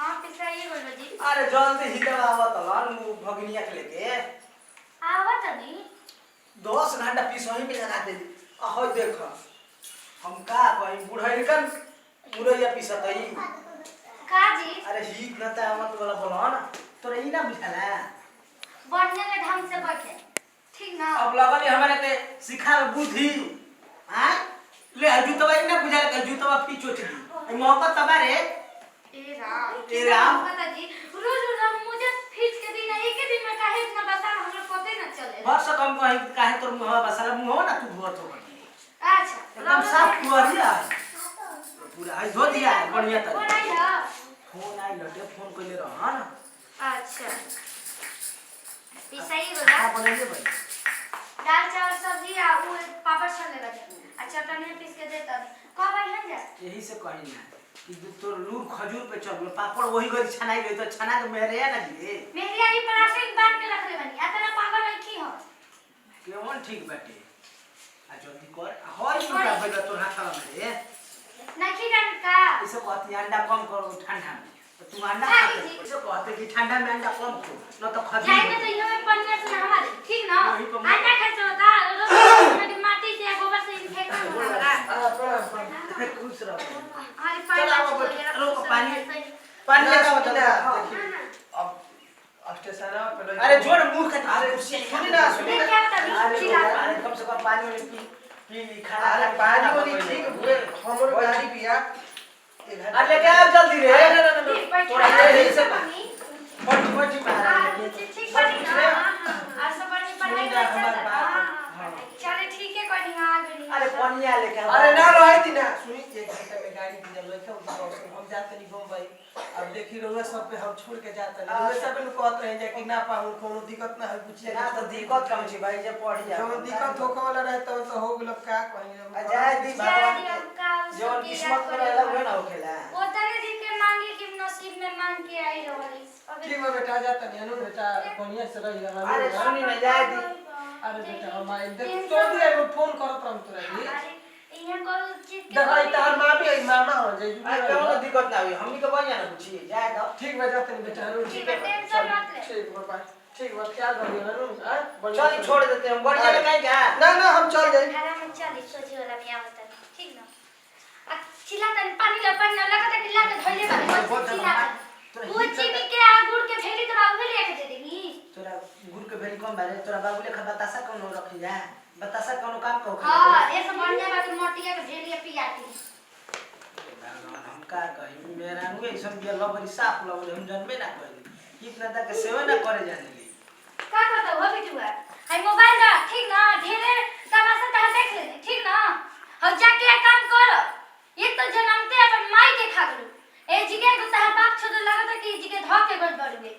हां पिसाई बोलो जी। अरे जल्दी ही दवा आवत लन भगनिया के लेके आवत दी 10 घंटा पिसोही में लगा दे। अहो देख हम का कहीं बुढ़ैकन मुरैया पिसतई का जी। अरे ही न त आवत वाला बोलन तोरा ई ना बुझाला बढ़ने के ढंग से बैठे ठीक ना। अब लगल हमारे के सिखा बुद्धि हां ले जूतवा ई ना बुझाला के जूतवा पिचोट दी मोहब्बत तबारे ए राम पता जी रोज रोज मुझे फीस के दिन एक ही दिन में काहे इतना बसा हमरा पते न चले बस कम कहीं काहे तोर मुहवा बसाला मुहो ना तू धोत हो अच्छा एकदम साफ कुआरिया पूरा है धो दिया है बढ़िया तरह फोन आई है फोन आई लटे फोन कइले रहन अच्छा पिसाई बोला का बनेले भाई दाल चावल सब्जी आ वो पापड़ छान लेगा आ चटनी पीस के देता कब आई हम जा यही से कही ना कि तोर लूर खजूर पे चल पापड़ वही गरी छनाई गई तो छना के मेरे ना दिए मेरी आई पराठे बांध के रख ले बनी इतना पागल नहीं की हो केवन ठीक बाटे आ जल्दी कर होय सुता भइल तोर हाथ में रे नहीं जान का इसे कहती अंडा कम करो ठंडा में तो तू अंडा हाँ, खा जी। इसे कहते कि ठंडा में अंडा कम खो न तो खजूर जाए तो इनो में पन्ने से हमारे ठीक ना वही तो मैं- अंडा खाते होता रोज मेरी माटी से गोबर से इन्फेक्शन हो रहा है खुश रहो हमारी चल आओ पानी बेटा, रोको पानी पानी ना, लेकर सुनी बता ना, देखिए अब स्टेशन पे अरे जोड़ मुंह के अरे सुनी ना सुनी नहीं ना क्या बता अरे ठीक है अरे कम से कम पानी में पी खाना अरे पानी वाली ठीक हुए हमर गाड़ी पिया अरे लेके आओ जल्दी रे थोड़ा यही से पानी बड़ी बड़ी मारा ठीक पानी ना आज सब पानी पढ़ाई सुनी ना में हमारी चल बात। हां चले ठीक है कोई नहीं आ गई अरे पानी आ लेके आओ अरे ना रहे थी ना सुनी एक घंटे में गाड़ी की जब लेके हम जाते नहीं बम्बई अब देखी रोवे सब पे हम छोड़ के जाते नहीं रोवे सब पे कहत रहे जे कि ना पाऊ कोनो दिक्कत ना है कुछ ना तो दिक्कत कम छी भाई जे पढ़ जा जो दिक्कत होके वाला रहता तो हो गेल का कहीं अजय दी जो किस्मत में रहला हुए ना होखेला वो तने दिन के मांगे कि नसीब में मांग के आई रहली ठीक है बेटा जाता नहीं अनु बेटा कोनिया से रही अरे सुनी ना जाए दी अरे बेटा हम देख तो दिए फोन करत रहम तोरा जी अरे इहां को चीज के देखा तार मां भी आई मामा हो जाए अरे कोनो दिक्कत ना हुई हमनी के बढ़िया ना पूछी जाए दो ठीक बा जाते नहीं बेटा अनु ठीक है टेंशन मत ले ठीक बाबा ठीक बा क्या करियो अनु हां चल छोड़ देते हम बढ़िया में कहीं क्या ना ना हम चल जाए हरा में चली सोची वाला में आवत है ठीक ना आ चिल्ला तन पानी ला पानी लगा त किला के धइले बारे चिल्ला वो चीनी के आ गुड़ के फेली तो बाबू लेके दे देगी तोरा गुड़ के भेली कम बारे तोरा बाबू लेखा बतासा कौन रखी जा बतासा कोनो काम को हां ये सब बढ़िया बात मोटिया के भेलिए पियाती हम का कही मेरा नु ऐसा बिया लबरी साफ लबरी हम जनबे ना करी इतना तक सेवा ना करे जाने का करता हो बिटुआ हाय मोबाइल दा ठीक ना ढेरे तमाशा ता देख ले ठीक ना हम जाके काम कर ये तो जन्मते अपन माई के खा गलू ए जिगे को तहर बाप छोड़ लगता कि जिगे ध के गल बड़वे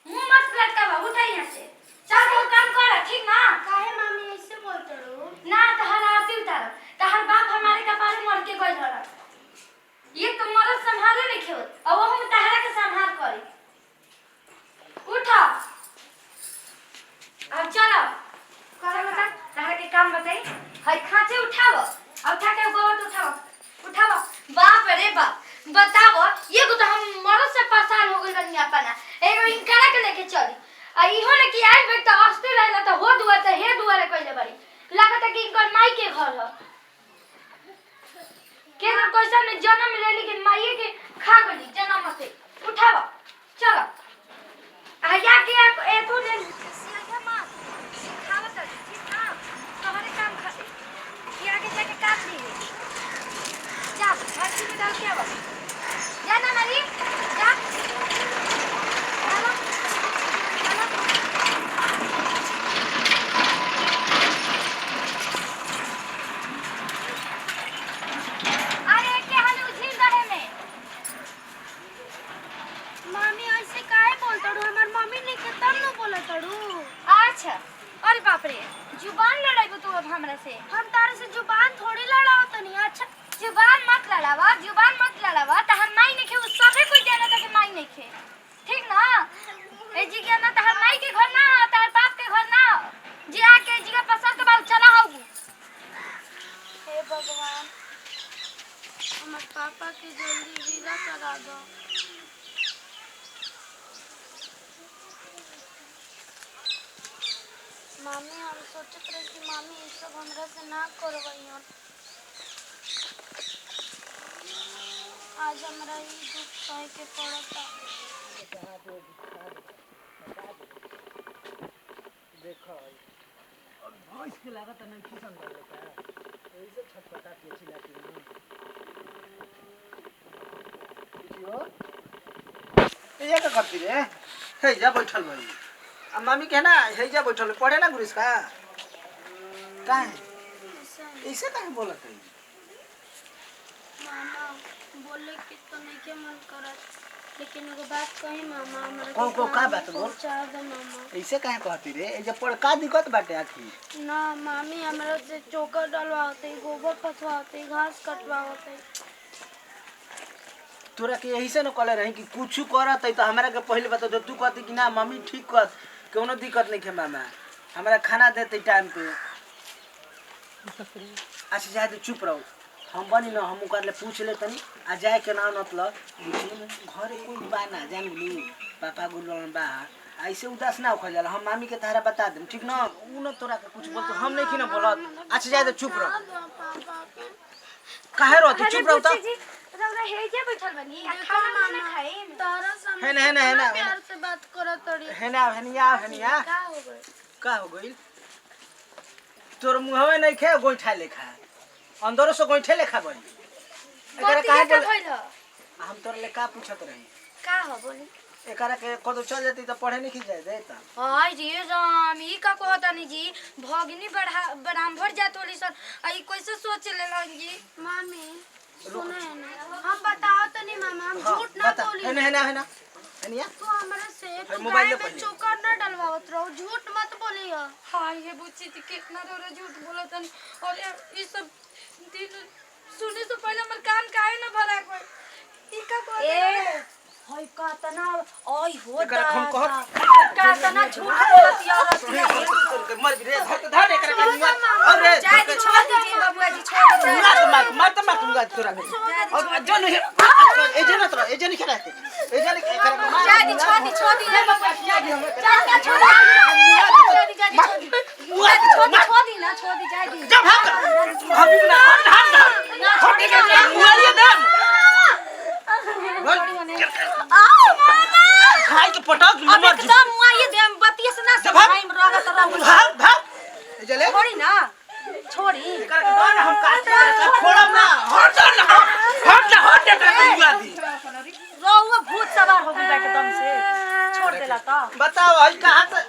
मुंह मत लटकावा उठा यहां से चल वो काम कर ठीक ना काहे मामी ऐसे बोलत रो ना तहर आरती उतार तहर बाप हमारे कपारे मर के गइल हरा ये तो मरद संभाले नहीं खेत अब हम तहरा के संभाल करी उठा अब चलो करे बता तहरा के काम बताई हाय खांचे उठाओ अब उठा के गोवत उठाओ बाप रे बाप बताओ ये को तो हम मरद से परेशान हो गइल बनी अपना एगो इनकरा के लेके चली आ इहो ने कि आई बेट तो हंसते रहला तो हो दुआ से हे दुआ रे कइले बड़ी लागत कि इनकर माई के घर ह के ना क्वेश्चन में जन्म ले लेकिन माई के खा गली जन्म से उठाओ चलो आया के ए तू ले सीधा मां खावत ठीक ना तोहरे काम खाते ये आगे जाके काट दी जा हर में डाल के आवा जा ना मारी जा चलो अरे के हाल उझिल रहे में मामी ऐसे काहे बोलतड़ू हमर मम्मी ने के तब न बोलतड़ू अच्छा अरे बाप रे जुबान लड़ाइबो तू अब हमरा से हम तारे से जुबान थोड़ी लड़ाओ तनी अच्छा जुबान मत लड़ावा तहर माई नहीं खे सबे कोई जाने तक माई नहीं खे ठीक ना ए जी के ना तहर माई के घर ना तहर बाप के घर ना जी आके जी का पसंद के बाद चला होगू हे भगवान हमर पापा के जल्दी विदा करा दो मामी हम सोचत रहे कि मामी ये सब हमरा से ना करवाई और आज हमरा ई दुख सहे के पड़ता। देखो और भैंस के लागत नहीं किसान कर लेता है ऐसे छटपटा के चिल्लाती है ये क्या करती रे हे जा बैठल भाई अब मामी के ना हे जा बैठल पढ़े ना गुरिस का काहे ऐसे काहे बोलत है मामा बोले कि तो नहीं के मन करत लेकिन एगो बात कही मामा हमरा कौन का बात बोल चाह दो मामा। ऐसे काहे कहती रे ए जब पढ़ का दिक्कत बाटे आखिर ना मामी हमरा से चोकर डलवाते गोबर पथवाते घास कटवाते। तोरा के यही से न कहले रही कि कुछ करत है तो हमरा के पहले बता दो तू कहती कि ना मम्मी ठीक कर कोनो दिक्कत नहीं है मामा हमरा खाना देते टाइम पे अच्छा जाए तो चुप रहो हम बनी ना हम कर ले पूछ ले तनी आ जाए के ना मतलब घरे कोई बा ना जान ली पापा गुलवन बा ऐसे उदास ना हो जाला हम मामी के तारा बता देम ठीक ना उ न तोरा के कुछ बोलते हम नहीं कि ना बोलत अच्छा जाए तो चुप रहो काहे रो तू चुप रहो तो रौरा हे जे बैठल बनी आ खाना ना खाए तारा सामने है ना प्यार से बात करत तड़ी है ना का हो गए का हो गइल तोर मुहवे नहीं खे गोइठा लेखा अंदर से गोइठे लेखा गइल एकरा काहे बोल भइल हम तोर ले का पूछत रही का हो बोली एकरा के कदो चल जाती तो पढ़े नहीं जाए देता हाय जी राम ई का कहतानी जी भगिनी ब्राह्मण जात वाली सर आई कैसे सोच लेलन जी मामी सुने ना हम बताओ तो नहीं मामा हम झूठ ना बोली है ना हनिया तू हमरा से फिर तू मोबाइल गाय ले में पहले। चोकर ना डलवावत रहो झूठ मत बोली हो। हाय ये बुच्ची जी कितना रौरा झूठ बोलतन और ये सब दिन सुने से पहले हमर कान काहे ना भरा कोई ई का कहत हाय का तना ओय हो एकरा हम का तना झूठ बोलत यार मर रे धर एकरा के निया और रे जाय जी छोड़ दीजिए बाबूआ जी छोड़ दीजिए मत दूंगा तोरा और जो नहीं ए जे ना तोरा ए जे नहीं खेला ए जे नहीं एकरा जाय जी छोड़ दी बाबूआ जी जाय जी छोड़ दी ना छोड़ दी जाय दी जब हम ना छोटे के मुआलिए दम खाई के पटक अब एकदम मुआइए दे बतिया से ना सब टाइम रहत रहू भाग चले छोड़ी ना छोड़ी कर के दो ना हम का छोड़ब ना हट कर के युवा दी रोवा भूत सवार हो गई बैठे दम से छोड़ देला तो बताओ हई कहां से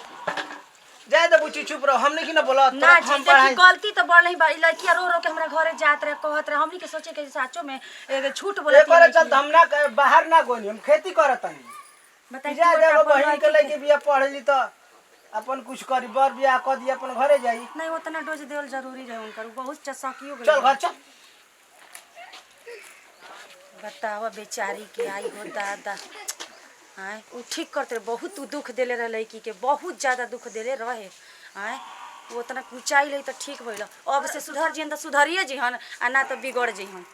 जाए तो बुची चुप रहो हमने की ना बोला ना जी देखी गलती तो बढ़ नहीं बड़ी लड़किया रो रो के हमरा घरे जात रहे कहत रहे हमनी के सोचे के साचो में एक झूठ बोलत एक बार चल हम ना बाहर ना गोनी हम खेती करत हनी बताई जा देबो बहिन के लेके बिया पढ़ली तो अपन कुछ करी बर बिया क दी अपन घरे जाई नहीं उतना डोज देवल जरूरी रहे उनकर बहुत चसाकियो गई चल घर चल बतावा बेचारी के आई हो दादा आय उ ठीक करते बहुत दुख देले रहे लड़की के बहुत ज्यादा दुख देले रहे आय वो उतना कुचाई ले तो ठीक भइल अब से सुधर जिहन तो सुधरिए जिहन आ ना तो बिगड़ जिहन